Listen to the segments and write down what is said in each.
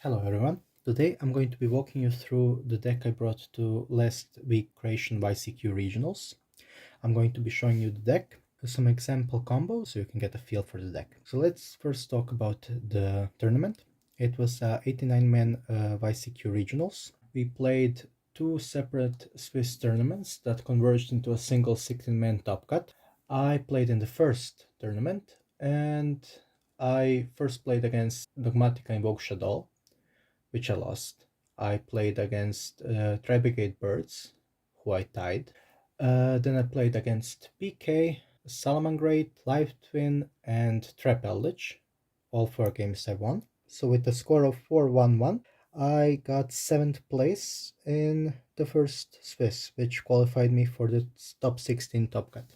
Hello everyone. Today I'm going to be walking you through the deck I brought to last week Croatian WCQ regionals. I'm going to be showing you the deck, some example combos so you can get a feel for the deck. So let's first talk about the tournament. It was 89-man WCQ regionals. We played two separate Swiss tournaments that converged into a single 16-man top cut. I played in the first tournament and I first played against Dogmatica Invoke Shadow, which I lost. I played against Tri-Brigade Birds, who I tied. Then I played against PK, Salamangreat, Live Twin, and Trap Eldritch. All 4 games I won. So with a score of 4-1-1, I got 7th place in the first Swiss, which qualified me for the top 16 top cut,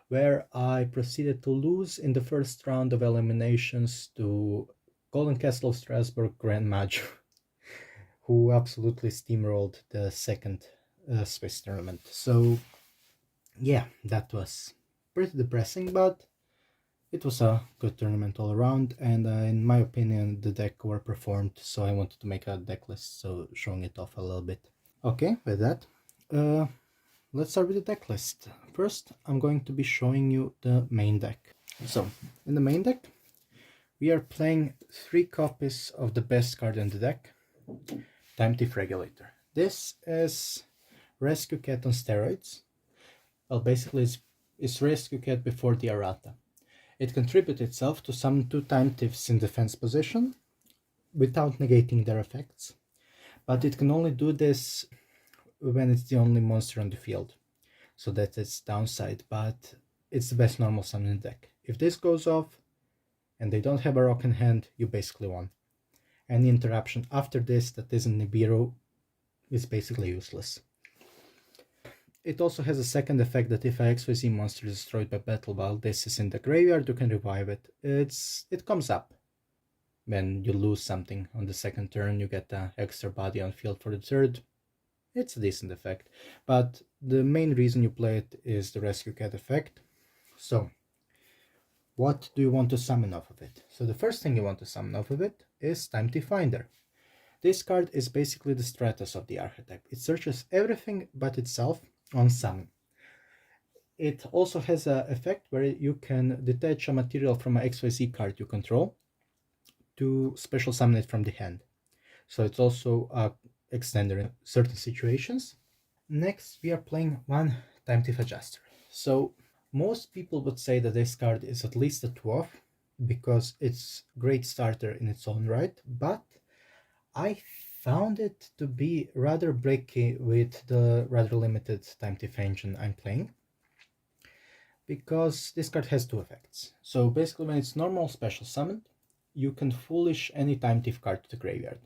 where I proceeded to lose in the first round of eliminations to Golden Castle of Strasbourg Grand Major, who absolutely steamrolled the second Swiss tournament. So yeah, that was pretty depressing, but it was a good tournament all around, and in my opinion the deck overperformed, so I wanted to make a deck list, so showing it off a little bit. Okay, with that, let's start with the deck list. First, I'm going to be showing you the main deck. So, in the main deck, we are playing 3 copies of the best card in the deck, Time Thief Regulator. This is Rescue Cat on steroids. Well, basically it's Rescue Cat before the errata. It contributes itself to summon 2 Time Thieves in defense position without negating their effects, but it can only do this when it's the only monster on the field, so that's its downside, but it's the best normal summon in the deck. If this goes off and they don't have a rock in hand, you basically won. Any interruption after this that isn't Nibiru is basically useless. It also has a second effect that if a XYZ monster is destroyed by battle while this is in the graveyard, you can revive it. It comes up. When you lose something on the second turn, you get an extra body on field for the third. It's a decent effect, but the main reason you play it is the Rescue Cat effect. So, what do you want to summon off of it? So the first thing you want to summon off of it is Time Thief Finder. This card is basically the Stratos of the archetype. It searches everything but itself on summon. It also has an effect where you can detach a material from an XYZ card you control to special summon it from the hand. So it's also a extender in certain situations. Next, we are playing 1 Time Thief Adjuster. So most people would say that this card is at least a 12 because it's a great starter in its own right, but I found it to be rather breaky with the rather limited Time Thief engine I'm playing, because this card has 2 effects. So basically when it's normal special summoned, you can foolish any Time Thief card to the graveyard.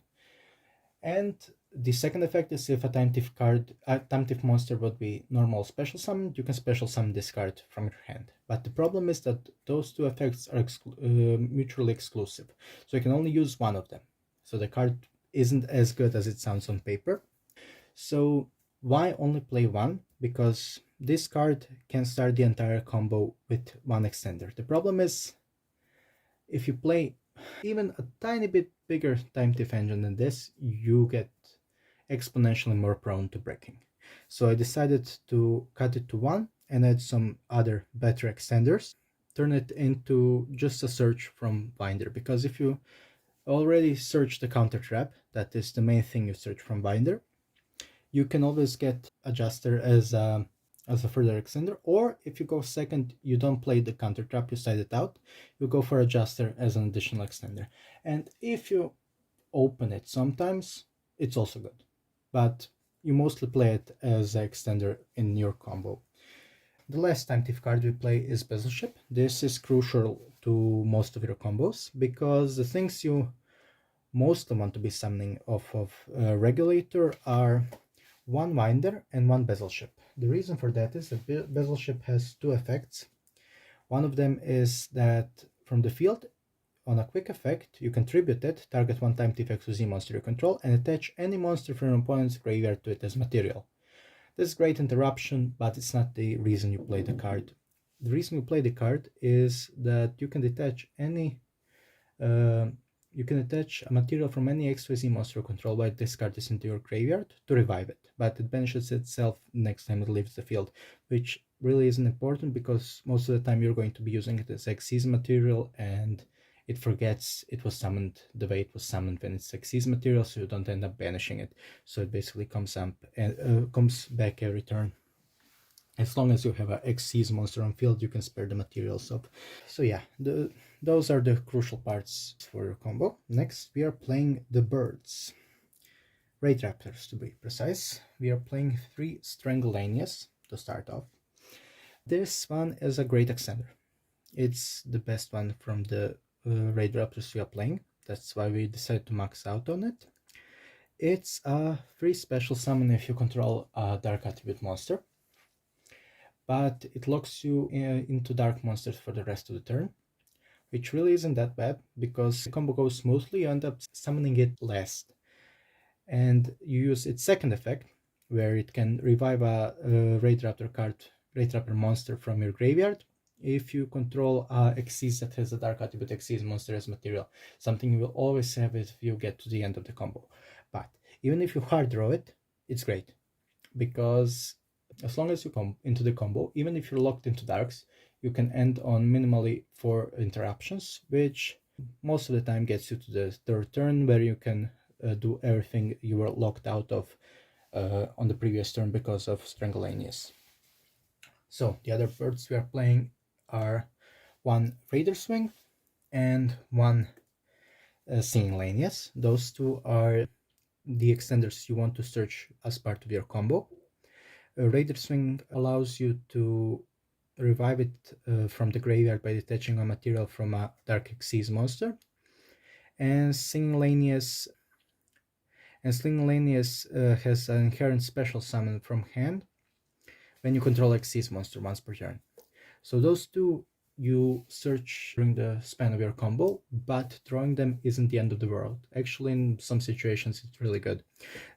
And the second effect is if a Time Thief monster would be normal special summoned, you can special summon this card from your hand. But the problem is that those 2 effects are mutually exclusive, so you can only use one of them. So the card isn't as good as it sounds on paper. So why only play 1? Because this card can start the entire combo with 1 extender. The problem is, if you play even a tiny bit bigger Time Thief engine than this, you get exponentially more prone to breaking. So I decided to cut it to 1 and add some other better extenders, turn it into just a search from Binder, because if you already search the counter trap, that is the main thing you search from Binder, you can always get Adjuster as a further extender, or if you go second, you don't play the counter trap, you side it out, you go for Adjuster as an additional extender. And if you open it sometimes, it's also good, but you mostly play it as an extender in your combo. The last Time Thief card we play is Bezelship. This is crucial to most of your combos, because the things you mostly want to be summoning off of Regulator are 1 Winder and 1 Bezelship. The reason for that is that Bezelship has 2 effects. One of them is that from the field, on a quick effect, you can tribute it, target 1 Time Thief XYZ monster you control, and attach any monster from your opponent's graveyard to it as material. This is great interruption, but it's not the reason you play the card. The reason you play the card is that you can detach any you can attach a material from any XYZ monster control by discard this into your graveyard to revive it, but it banishes itself next time it leaves the field, which really isn't important because most of the time you're going to be using it as XYZ material and it forgets it was summoned the way it was summoned when it's XYZ material, so you don't end up banishing it. So it basically comes up and comes back every turn. As long as you have a XYZ monster on field, you can spare the materials up. So yeah, those are the crucial parts for your combo. Next, we are playing the birds. Raid Raptors, to be precise. We are playing 3 Strangulanias to start off. This one is a great extender. It's the best one from the Raid Raptors we are playing. That's why we decided to max out on it. It's a free special summon if you control a Dark Attribute monster, but it locks you into Dark monsters for the rest of the turn, which really isn't that bad because the combo goes smoothly, you end up summoning it last. And you use its second effect, where it can revive a Raid Raptor card, Raid Raptor monster from your graveyard, if you control XYZ that has a Dark Attribute XYZ monster as material, something you will always have if you get to the end of the combo. But even if you hard draw it, it's great, because as long as you come into the combo, even if you're locked into darks, you can end on minimally 4 interruptions, which most of the time gets you to the third turn, where you can do everything you were locked out of on the previous turn because of Strangulanius. So the other birds we are playing are 1 Raider's Wing and 1 Singulanius. Those 2 are the extenders you want to search as part of your combo. Raider's Wing allows you to revive it from the graveyard by detaching a material from a Dark XYZ monster. And Singulanius has an inherent special summon from hand when you control XYZ monster once per turn. So those 2 you search during the span of your combo, but drawing them isn't the end of the world. Actually, in some situations, it's really good.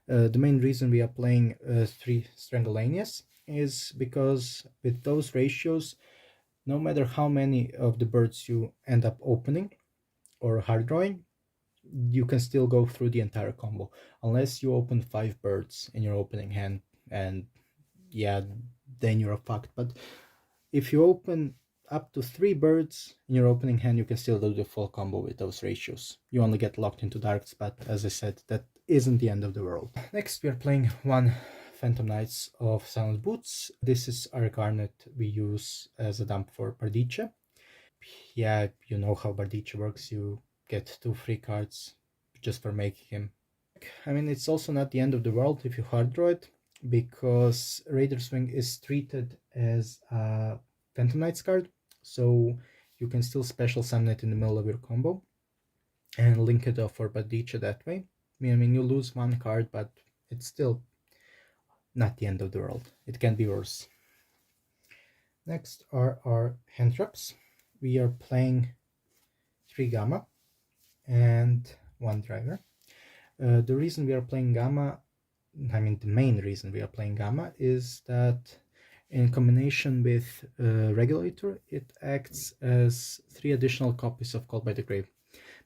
The main reason we are playing 3 Strangulanias is because with those ratios, no matter how many of the birds you end up opening or hard drawing, you can still go through the entire combo, unless you open 5 birds in your opening hand, and yeah, then you're fucked. But if you open up to 3 birds in your opening hand, you can still do the full combo with those ratios. You only get locked into darks, but as I said, that isn't the end of the world. Next, we are playing 1 Phantom Knights of Silent Boots. This is our Garnet we use as a dump for Bardiche. Yeah, you know how Bardiche works. You get 2 free cards just for making him. I mean, it's also not the end of the world if you hard draw it, because Raider's Wing is treated as a Phantom Knights card, so you can still special summon it in the middle of your combo and link it up for Bardiche that way. I mean, you lose 1 card, but it's still not the end of the world. It can be worse. Next are our hand traps. We are playing 3 Gamma and 1 Driver. The reason we are playing Gamma, I mean the main reason we are playing Gamma, is that in combination with Regulator, it acts as 3 additional copies of Called by the Grave,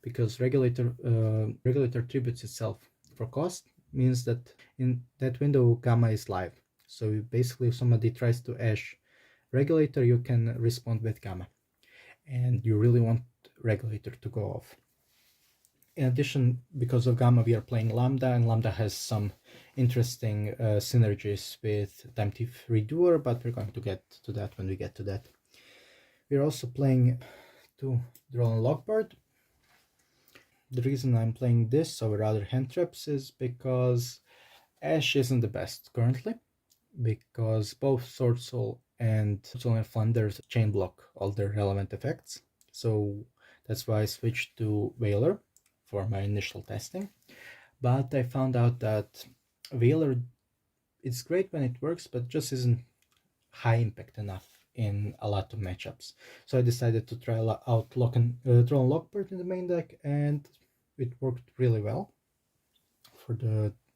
because Regulator tributes itself for cost, means that in that window Gamma is live. So basically if somebody tries to Ash Regulator, you can respond with Gamma, and you really want Regulator to go off. In addition, because of Gamma, we are playing Lambda, and Lambda has some interesting synergies with Time Thief Redoer, but we're going to get to that when we get to that. We're also playing 2 Droll Lockbird. The reason I'm playing this over other hand traps is because Ash isn't the best currently, because both Sword Soul and Flunder chain block all their relevant effects. So that's why I switched to Veiler for my initial testing. But I found out that Veiler, it's great when it works, but just isn't high impact enough in a lot of matchups. So I decided to try out Droll and Lockbird in the main deck, and it worked really well for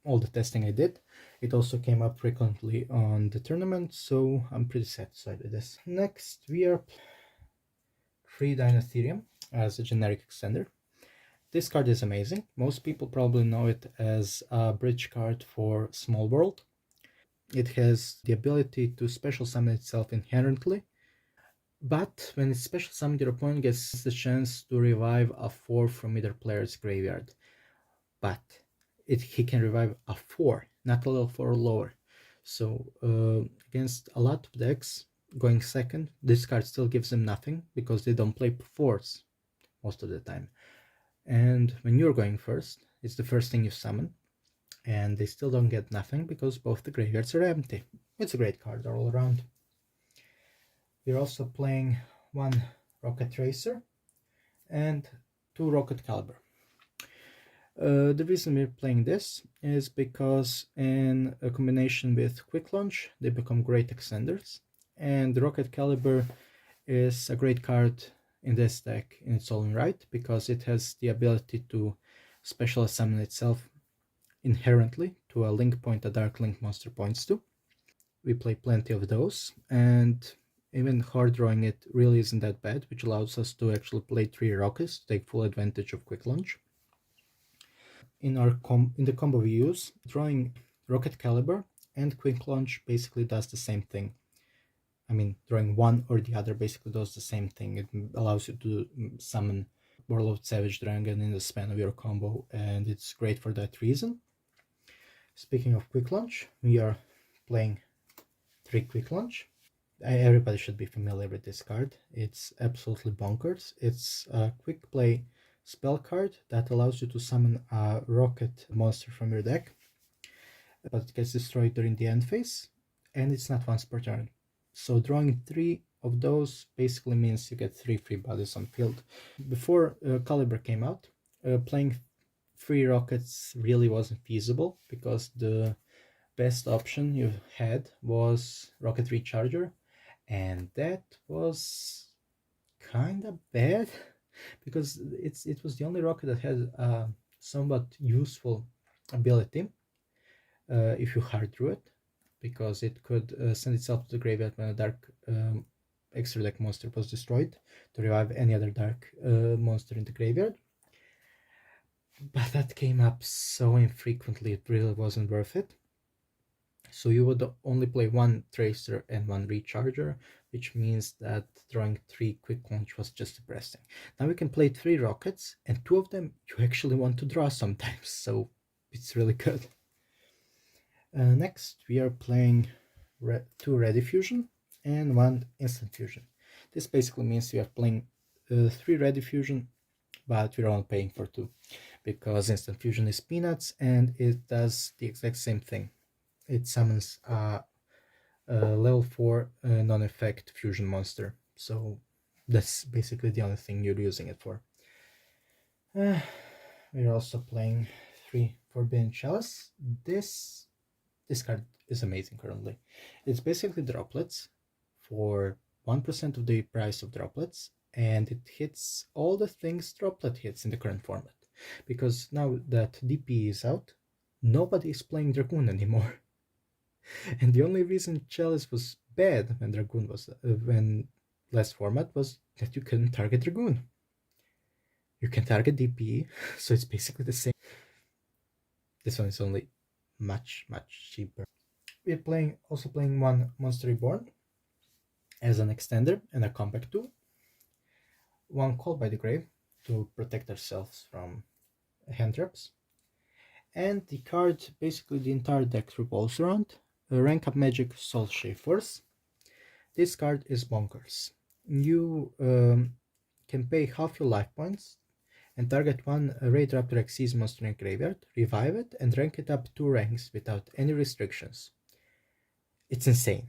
all the testing I did. It also came up frequently on the tournament, so I'm pretty satisfied with this. Next, we are 3 Dinotherium as a generic extender. This card is amazing. Most people probably know it as a bridge card for Small World. It has the ability to special summon itself inherently, but when it's special summoned, your opponent gets the chance to revive a 4 from either player's graveyard. But he can revive a 4, not a level 4 or lower. So against a lot of decks going second, this card still gives them nothing because they don't play 4s most of the time. And when you're going first, it's the first thing you summon, and they still don't get nothing because both the graveyards are empty. It's a great card all around. We're also playing one Rocket Racer and 2 Rocket Caliber. The reason we're playing this is because in a combination with Quick Launch, they become great extenders, and the Rocket Caliber is a great card in this deck in its own right because it has the ability to special summon itself inherently to a link point a Dark Link monster points to. We play plenty of those, and even hard drawing it really isn't that bad, which allows us to actually play 3 rockets to take full advantage of Quick Launch. In the combo we use, drawing Rocket Caliber and Quick Launch basically does the same thing. I mean, drawing one or the other basically does the same thing. It allows you to summon Warlord Savage Dragon in the span of your combo, and it's great for that reason. Speaking of Quick Launch, we are playing 3 Quick Launch. Everybody should be familiar with this card. It's absolutely bonkers. It's a quick play spell card that allows you to summon a rocket monster from your deck, but it gets destroyed during the end phase, and it's not once per turn. So drawing 3 of those basically means you get 3 free bodies on field. Before Caliber came out, playing 3 rockets really wasn't feasible because the best option you had was Rocket Recharger, and that was kind of bad because it was the only rocket that had a somewhat useful ability if you hard drew it, because it could send itself to the graveyard when a dark extra deck monster was destroyed to revive any other dark monster in the graveyard. But that came up so infrequently, it really wasn't worth it. So you would only play 1 Tracer and 1 Recharger, which means that drawing 3 Quick Launch was just depressing. Now we can play 3 Rockets, and 2 of them you actually want to draw sometimes, so it's really good. Next we are playing 2 Ready Fusion and 1 Instant Fusion. This basically means we are playing 3 Ready Fusion, but we're only paying for 2, because Instant Fusion is peanuts and it does the exact same thing. It summons a level 4 non-effect fusion monster, so that's basically the only thing you're using it for. We're also playing 3 Forbidden Chalice. This card is amazing currently. It's basically droplets for 1% of the price of droplets, and it hits all the things droplet hits in the current format. Because now that DP is out, nobody is playing Dragoon anymore. And the only reason Chalice was bad when Dragoon was when last format was that you couldn't target Dragoon. You can target DP, so it's basically the same. This one is only much cheaper. We're also playing 1 Monster Reborn as an extender and a compact tool. 1 Call by the Grave to protect ourselves from hand traps. And the card basically the entire deck revolves around. Rank Up Magic Soul Shapers. This card is bonkers. You can pay half your life points and target 1 Raid Raptor Xyz monster in graveyard, revive it, and rank it up 2 ranks without any restrictions. It's insane.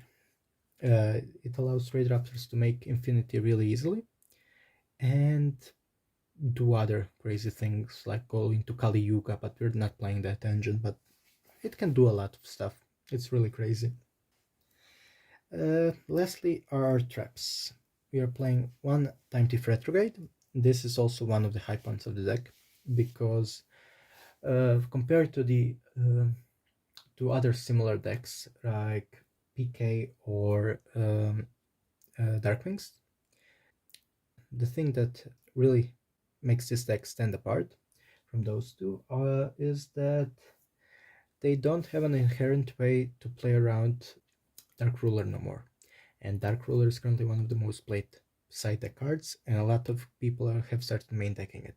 It allows Raid Raptors to make Infinity really easily and do other crazy things like go into Kali Yuga, but we're not playing that engine, but it can do a lot of stuff. It's really crazy. Lastly are our traps. We are playing 1 Time Thief Retrograde. This is also one of the high points of the deck because compared to the to other similar decks like PK or Darkwings, the thing that really makes this deck stand apart from those two is that they don't have an inherent way to play around Dark Ruler no more. And Dark Ruler is currently one of the most played side deck cards, and a lot of people have started main decking it.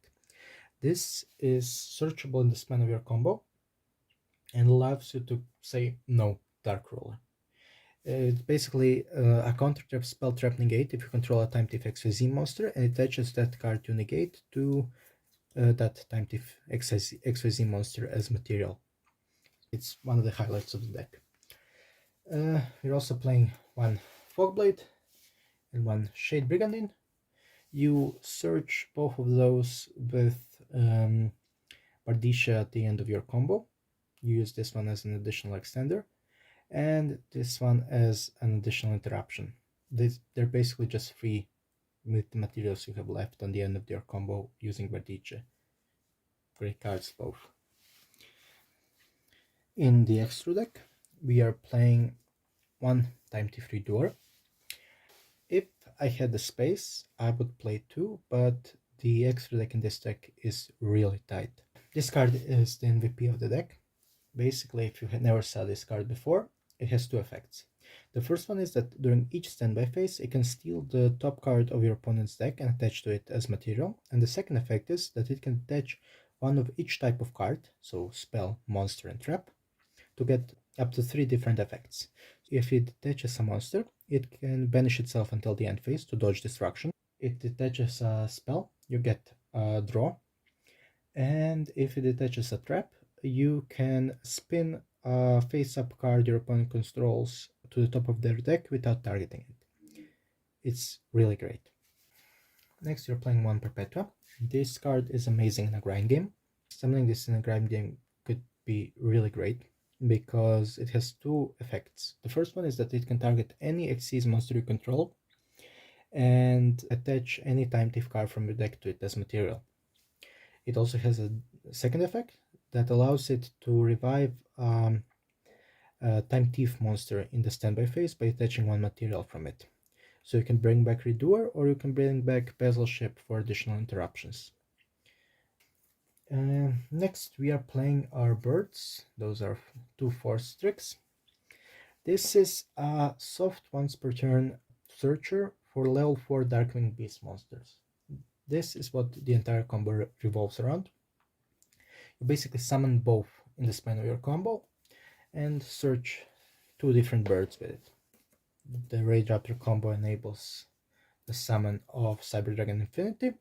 This is searchable in the span of your combo and allows you to say no Dark Ruler. It's basically a counter trap spell trap negate if you control a time thief XYZ monster and it attaches that card you negate to that time thief XYZ monster as material. It's one of the highlights of the deck. We're also playing one Fogblade and one Shade Brigandine. You search both of those with Bardisha at the end of your combo. You use this one as an additional extender and this one as an additional interruption. They're basically just free with the materials you have left on the end of your combo using Bardisha. Great cards both. In the extra deck, we are playing one Time Thief Redoer. If I had the space, I would play two, but the extra deck in this deck is really tight. This card is the MVP of the deck. Basically, if you had never saw this card before, it has two effects. The first one is that during each standby phase, it can steal the top card of your opponent's deck and attach to it as material. And the second effect is that it can attach one of each type of card, so spell, monster, and trap, to get up to 3 different effects. If it attaches a monster, it can banish itself until the end phase to dodge destruction. It attaches a spell, you get a draw. And if it attaches a trap, you can spin a face-up card your opponent controls to the top of their deck without targeting it. It's really great. Next, you're playing one Perpetua. This card is amazing in a grind game. Summoning this in a grind game could be really great because it has two effects. The first one is that it can target any Xyz monster you control and attach any Time Thief card from your deck to it as material. It also has a second effect that allows it to revive a Time Thief monster in the standby phase by attaching one material from it. So you can bring back Redoer or you can bring back Bezel Ship for additional interruptions. Next we are playing our birds. Those are 2 Force Tricks. This is a soft once per turn searcher for level 4 Darkwing Beast monsters. This is what the entire combo revolves around. You basically summon both in the span of your combo and search 2 different birds with it. The Raid Raptor combo enables the summon of Cyber Dragon Infinity.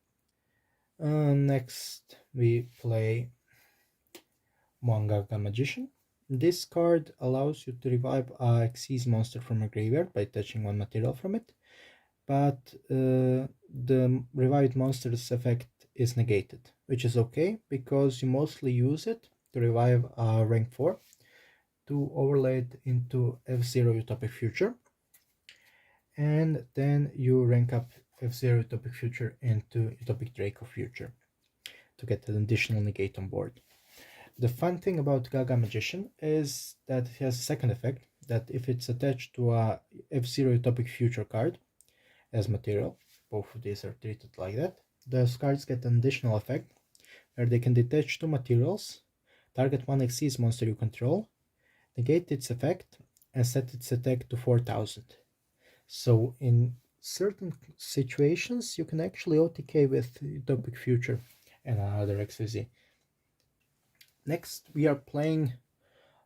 Next we play Gaga Magician. This card allows you to revive a Xyz monster from a graveyard by attaching one material from it, but the revived monster's effect is negated, which is okay because you mostly use it to revive a rank 4 to overlay it into F0 Utopic Future, and then you rank up F0 Utopic Future into Utopic Draco Future to get an additional negate on board. The fun thing about Gaga Magician is that it has a second effect, that if it's attached to a F0 Utopic Future card as material, both of these are treated like that, those cards get an additional effect where they can detach 2 materials, target one Xyz monster you control, negate its effect, and set its attack to 4000. So in certain situations you can actually OTK with Utopic Future and another XYZ. Next we are playing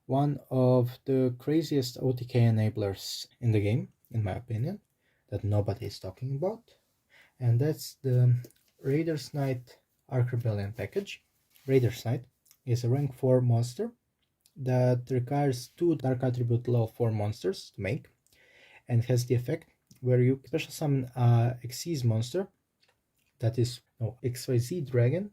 one of the craziest OTK enablers in the game, in my opinion, that nobody is talking about, and that's the Raider's Knight Arc Rebellion package. Raider's Knight is a rank 4 monster that requires 2 Dark Attribute level 4 monsters to make, and has the effect where you special summon a Xyz monster that is XYZ Dragon,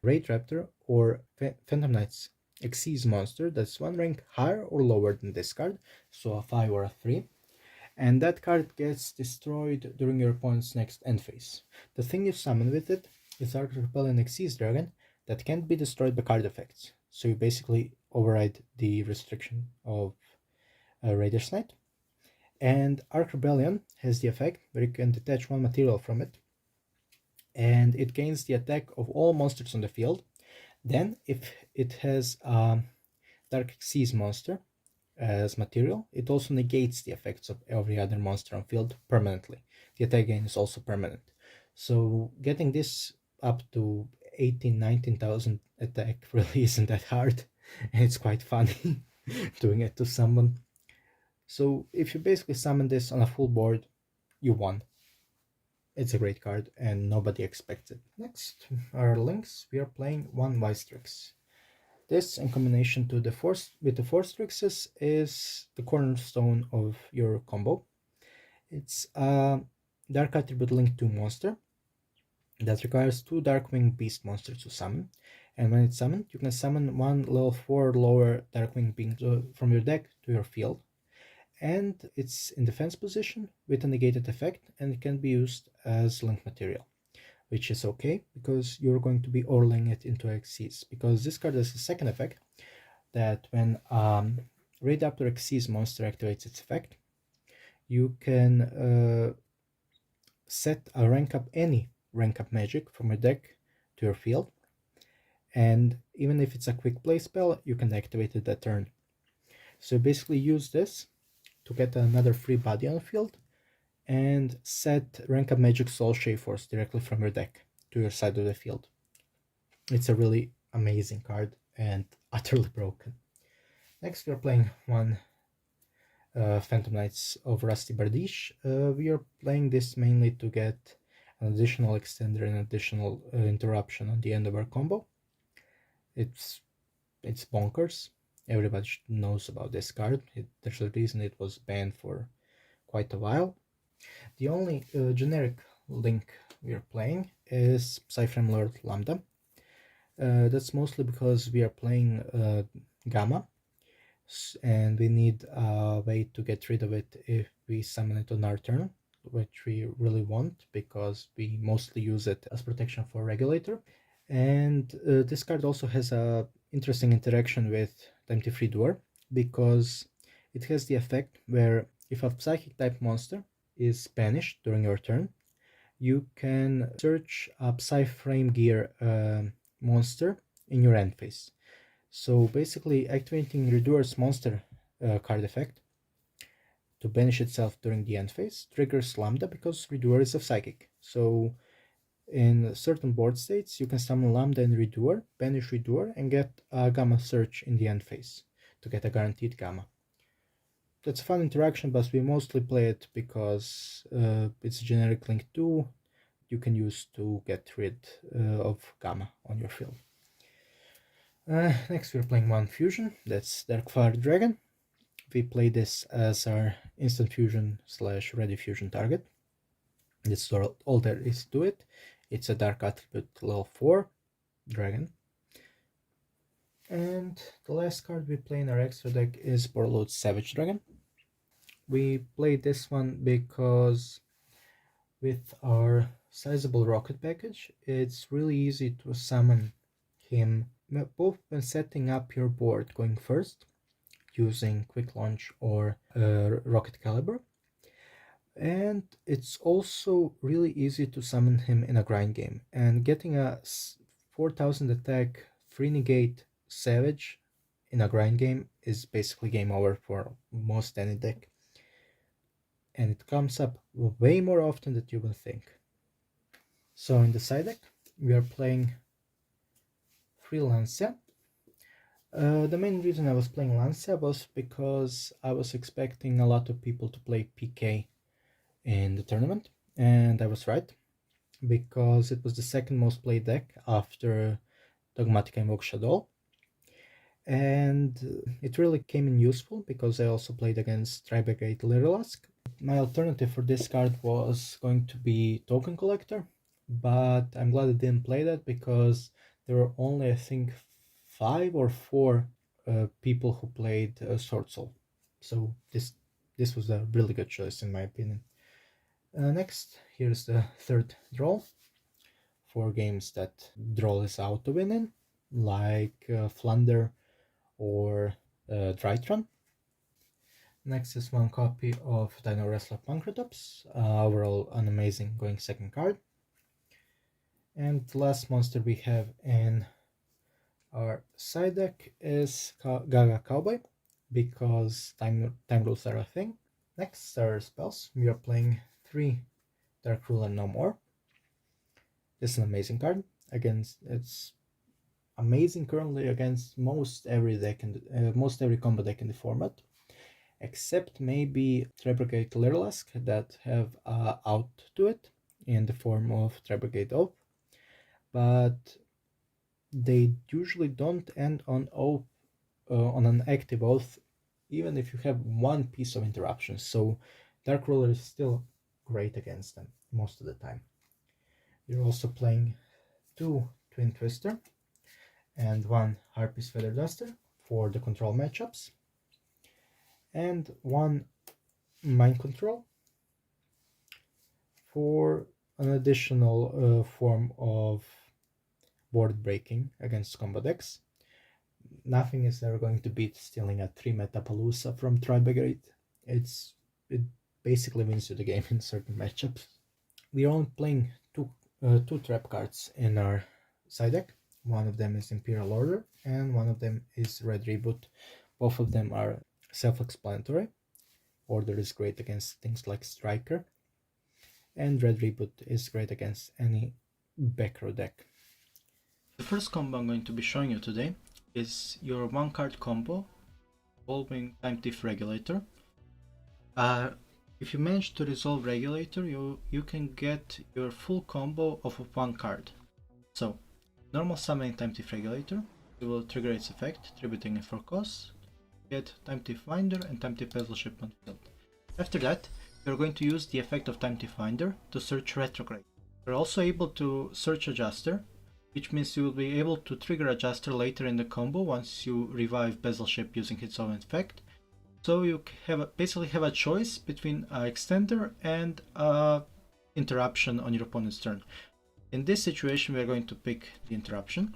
Raid Raptor, or Phantom Knight's Xyz monster that's 1 rank higher or lower than this card, so a 5 or a 3, and that card gets destroyed during your opponent's next end phase. The thing you summon with it is Arc Rebellion Xyz Dragon that can't be destroyed by card effects, so you basically override the restriction of Raider's Knight. And Arc Rebellion has the effect where you can detach 1 material from it, and it gains the attack of all monsters on the field Then, if it has a Dark Xyz monster as material, it also negates the effects of every other monster on field permanently. The attack gain is also permanent. So getting this up to 19,000 attack really isn't that hard, and it's quite funny doing it to someone. So if you basically summon this on a full board, you won. It's a great card and nobody expects it. Next are links. We are playing one Vistrix. This, in combination with the four Strixes, is the cornerstone of your combo. It's a Dark Attribute Link 2 monster that requires 2 Darkwing Beast monsters to summon. And when it's summoned, you can summon one level 4 lower Darkwing Beast from your deck to your field. And it's in defense position with a negated effect, and it can be used as link material, which is okay because you're going to be overlaying it into Xyz, because this card has a second effect that when Raidaptor Xyz monster activates its effect, you can set a any rank up magic from your deck to your field, and even if it's a quick play spell, you can activate it that turn. So basically use this to get another free body on the field and set rank up magic Soul Shave Force directly from your deck to your side of the field. It's a really amazing card and utterly broken. Next we are playing one Phantom Knights of Rusty Bardiche. We are playing this mainly to get an additional extender and additional interruption on the end of our combo. It's bonkers. Everybody knows about this card. There's a reason it was banned for quite a while. The only generic link we are playing is Psyframe Lord Lambda. That's mostly because we are playing Gamma, and we need a way to get rid of it if we summon it on our turn, which we really want because we mostly use it as protection for Regulator. And this card also has a interesting interaction with Time Free Door, because it has the effect where if a Psychic type monster is banished during your turn, you can search a Psyframe Gear monster in your end phase. So basically activating Redoer's monster card effect to banish itself during the end phase triggers Lambda because Redoer is a Psychic. So in certain board states, you can summon Lambda and Redoer, banish Redoer, and get a Gamma Search in the end phase to get a guaranteed Gamma. That's a fun interaction, but we mostly play it because it's a generic link 2 you can use to get rid of Gamma on your field. Next we're playing one fusion, that's Darkfire Dragon. We play this as our instant fusion / ready fusion target. That's all there is to it. It's a Dark Attribute level 4 dragon. And the last card we play in our extra deck is Borload Savage Dragon. We play this one because with our sizable rocket package, it's really easy to summon him both when setting up your board going first using Quick Launch or Rocket Caliber, and it's also really easy to summon him in a grind game, and getting a 4000 attack 3 negate Savage in a grind game is basically game over for most any deck, and it comes up way more often than you will think. So in the side deck we are playing 3 Lancia. The main reason I was playing Lancia was because I was expecting a lot of people to play PK in the tournament, and I was right, because it was the second most played deck after Dogmatica Invoke Shadow, and it really came in useful because I also played against Tribrigade Lyrilisk. My alternative for this card was going to be Token Collector, but I'm glad I didn't play that because there were only, I think, 5 or 4 people who played Sword Soul. So this was a really good choice in my opinion. Next, here's the third draw for games that draw is out to win in, like Flunder or Drytron. Next is one copy of Dino Wrestler Pancratops, overall an amazing going second card. And the last monster we have in Our side deck is Gaga Cowboy, because time rules are a thing. Next are spells. We are playing 3 Dark Rule and no more. This is an amazing card. It's amazing currently against most every deck and most every combo deck in the format, except maybe Trebregate Lyrlask that have out to it in the form of Trebregate Oath, but they usually don't end on on an active oath, even if you have one piece of interruption. So Dark Ruler is still great against them most of the time. You're also playing 2 Twin Twister and 1 Harpy's Feather Duster for the control matchups, and 1 Mind Control for an additional form of board breaking against combo decks. Nothing is ever going to beat stealing a 3 Metapalooza from Tribegate. It basically wins you the game in certain matchups. We are only playing two trap cards in our side deck. One of them is Imperial Order and one of them is Red Reboot. Both of them are self-explanatory. Order is great against things like Striker, and Red Reboot is great against any back row deck. The first combo I'm going to be showing you today is your 1-card combo involving Time Thief Regulator. If you manage to resolve Regulator, you can get your full combo off of 1 card. So, normal summoning Time Thief Regulator, you will trigger its effect, tributing it for cost, get Time Thief Finder and Time Thief Battleship on field. After that, you're going to use the effect of Time Thief Finder to search Retrograde. You're also able to search Adjuster, which means you will be able to trigger Adjuster later in the combo once you revive Battleship using its own effect. So you basically have a choice between an extender and an interruption on your opponent's turn. In this situation, we are going to pick the interruption.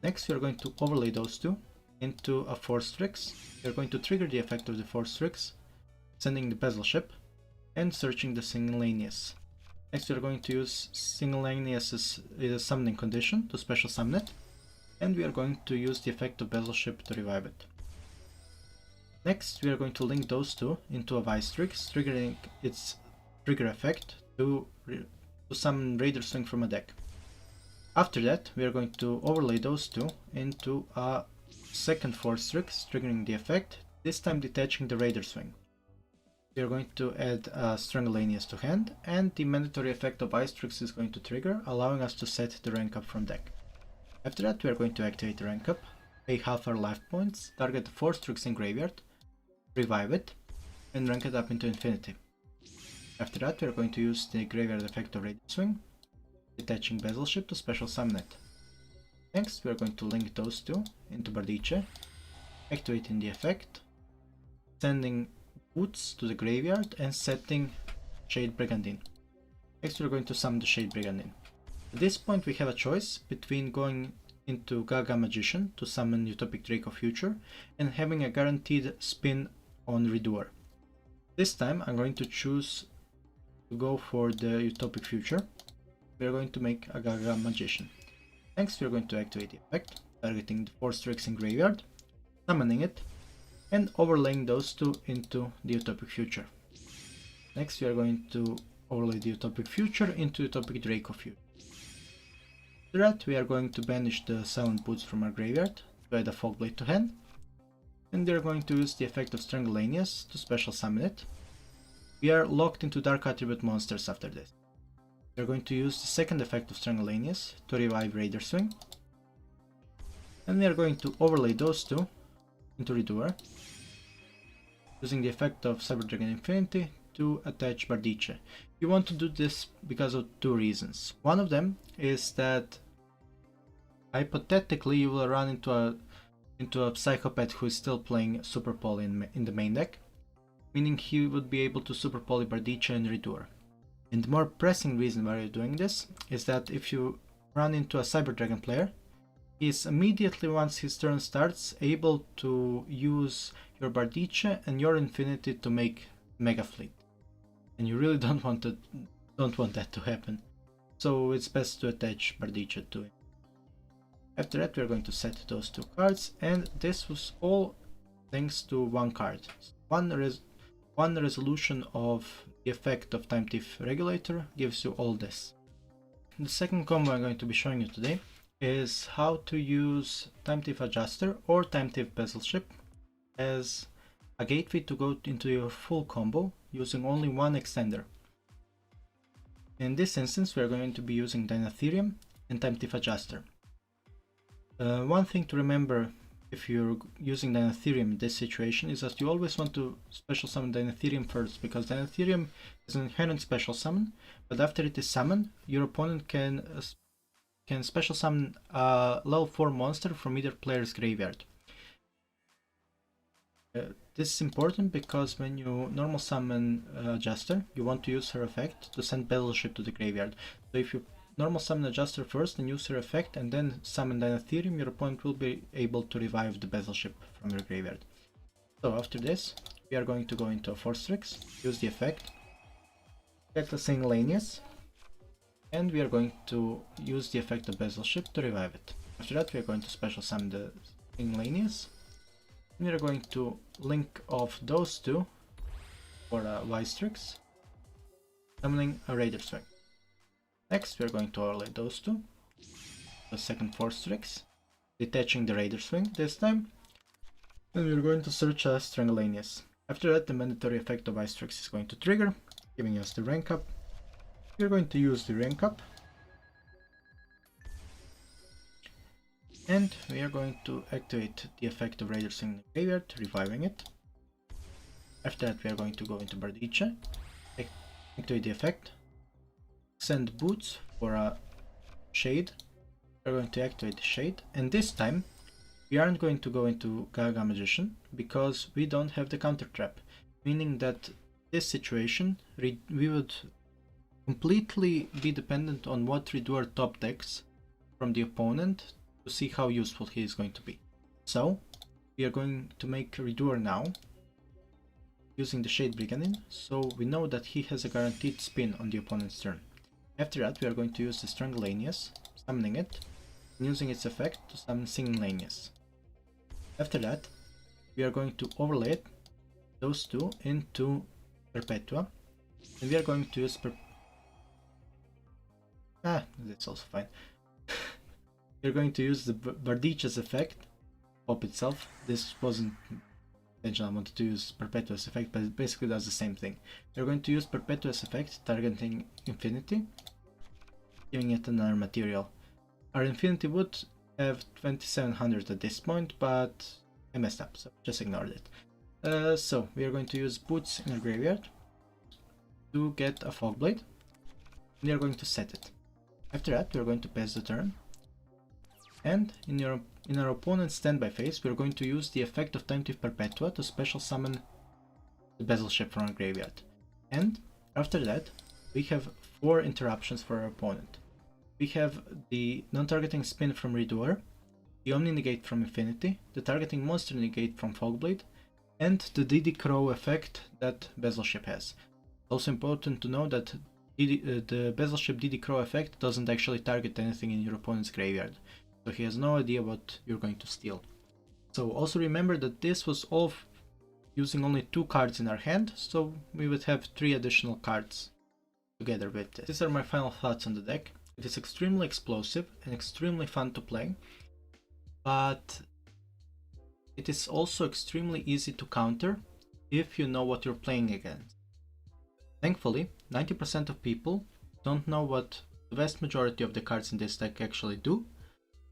Next, we are going to overlay those two into a Force Strix. We are going to trigger the effect of the Force Strix, sending the Battleship and searching the Singleanius. Next, we are going to use Singleanius as a summoning condition to special summon it, and we are going to use the effect of Battleship to revive it. Next, we are going to link those two into a Vice Strix, triggering its trigger effect to summon Raider Swing from a deck. After that, we are going to overlay those two into a second Force Strix, triggering the effect, this time detaching the Raider Swing. We are going to add Strangleanius to hand, and the mandatory effect of Vice Strix is going to trigger, allowing us to set the rank up from deck. After that, we are going to activate the rank up, pay half our life points, target the Force Strix in graveyard, revive it, and rank it up into infinity. After that, we are going to use the graveyard effect of Raider Swing, detaching Battleship to special summon it. Next, we are going to link those two into Bardice, activating the effect, sending Boots to the graveyard and setting Shade Brigandine. Next, we are going to summon the Shade Brigandine. At this point, we have a choice between going into Gaga Magician to summon Utopic Draco Future and having a guaranteed spin on Redoer. This time I'm going to choose to go for the Utopic Future. We are going to make a Gaga Magician. Next, we are going to activate the effect, targeting the Force Strix in graveyard, summoning it, and overlaying those two into the Utopic Future. Next, we are going to overlay the Utopic Future into Utopic Draco Future. After that, we are going to banish the Silent Boots from our graveyard to add a Fogblade to hand, and we are going to use the effect of Strangleanius to special summon it. We are locked into Dark Attribute monsters after this. We are going to use the second effect of Strangleanius to revive Raider Swing, and we are going to overlay those two into Redoer, using the effect of Cyber Dragon Infinity to attach Bardice. You want to do this because of 2 reasons. One of them is that hypothetically you will run into a psychopath who is still playing Super Poly in the main deck, meaning he would be able to Super Poly Bardice and Redoer. And the more pressing reason why you're doing this is that if you run into a Cyber Dragon player, he is immediately, once his turn starts, able to use your Bardice and your Infinity to make Mega Fleet. And you really don't want that to happen. So it's best to attach Bardice to it. After that, we're going to set those two cards, and this was all thanks to one card. One resolution of the effect of Time Thief Regulator gives you all this. The second combo I'm going to be showing you today is how to use Time Thief Adjuster or Time Thief Bezel Ship as a gateway to go into your full combo using only one extender. In this instance, we are going to be using Dynatherium and Time Thief Adjuster. One thing to remember if you're using Dynatherium in this situation is that you always want to special summon Dynatherium first, because Dynatherium is an inherent special summon, but after it is summoned, your opponent can special summon a level 4 monster from either player's graveyard. This is important because when you normal summon Adjuster, you want to use her effect to send Bezel Ship to the graveyard. So if you normal summon Adjuster first and use her effect and then summon Dynatherium, your opponent will be able to revive the Bezel Ship from your graveyard. So after this, we are going to go into a Force Tricks, use the effect, get the Singulanius, and we are going to use the effect of Bezel Ship to revive it. After that, we are going to special summon the Singulanius. We are going to link off those two for a Wise Tricks, summoning a Raider Swing. Next, we are going to overlay those two, the second Force Tricks, detaching the Raider Swing this time, and we are going to search a Strangulanius. After that, the mandatory effect of Wise Tricks is going to trigger, giving us the rank up. We are going to use the rank up, and we are going to activate the effect of Raider Swing in the graveyard, reviving it. After that, we are going to go into Bardiche, activate the effect, send Boots for a Shade. We're going to activate the Shade, and this time we aren't going to go into Gaga Magician because we don't have the counter trap, meaning that this situation we would completely be dependent on what Redoer top decks from the opponent to see how useful he is going to be. So we are going to make Redoer now using the Shade Brigandine, so we know that he has a guaranteed spin on the opponent's turn. After that, we are going to use the Strangulanius, summoning it, and using its effect to summon Singulanius. After that, we are going to overlay those two into Perpetua, and we are going to use that's also fine. We're going to use the Bardiche's effect, pop itself. This wasn't intentional, I wanted to use Perpetua's effect, but it basically does the same thing. We're going to use Perpetua's effect, targeting Infinity, giving it another material. Our Infinity would have 2700 at this point, but I messed up, so just ignored it. So we are going to use Boots in our graveyard to get a Fogblade. We are going to set it. After that, we are going to pass the turn, and in our opponent's standby phase, we are going to use the effect of Time Thief Perpetua to special summon the Bezel Ship from our graveyard. And after that, we have 4 interruptions for our opponent. We have the non-targeting spin from Redoer, the Omni Negate from Infinity, the targeting monster negate from Fogblade, and the Diddy Crow effect that Bezel Ship has. It's also important to know that the Bezel Ship Diddy Crow effect doesn't actually target anything in your opponent's graveyard, so he has no idea what you're going to steal. So also remember that this was all using only 2 cards in our hand, so we would have 3 additional cards together with this. These are my final thoughts on the deck. It is extremely explosive and extremely fun to play, but it is also extremely easy to counter if you know what you're playing against. Thankfully, 90% of people don't know what the vast majority of the cards in this deck actually do,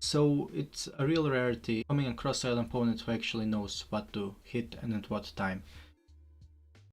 so it's a real rarity coming across an opponent who actually knows what to hit and at what time.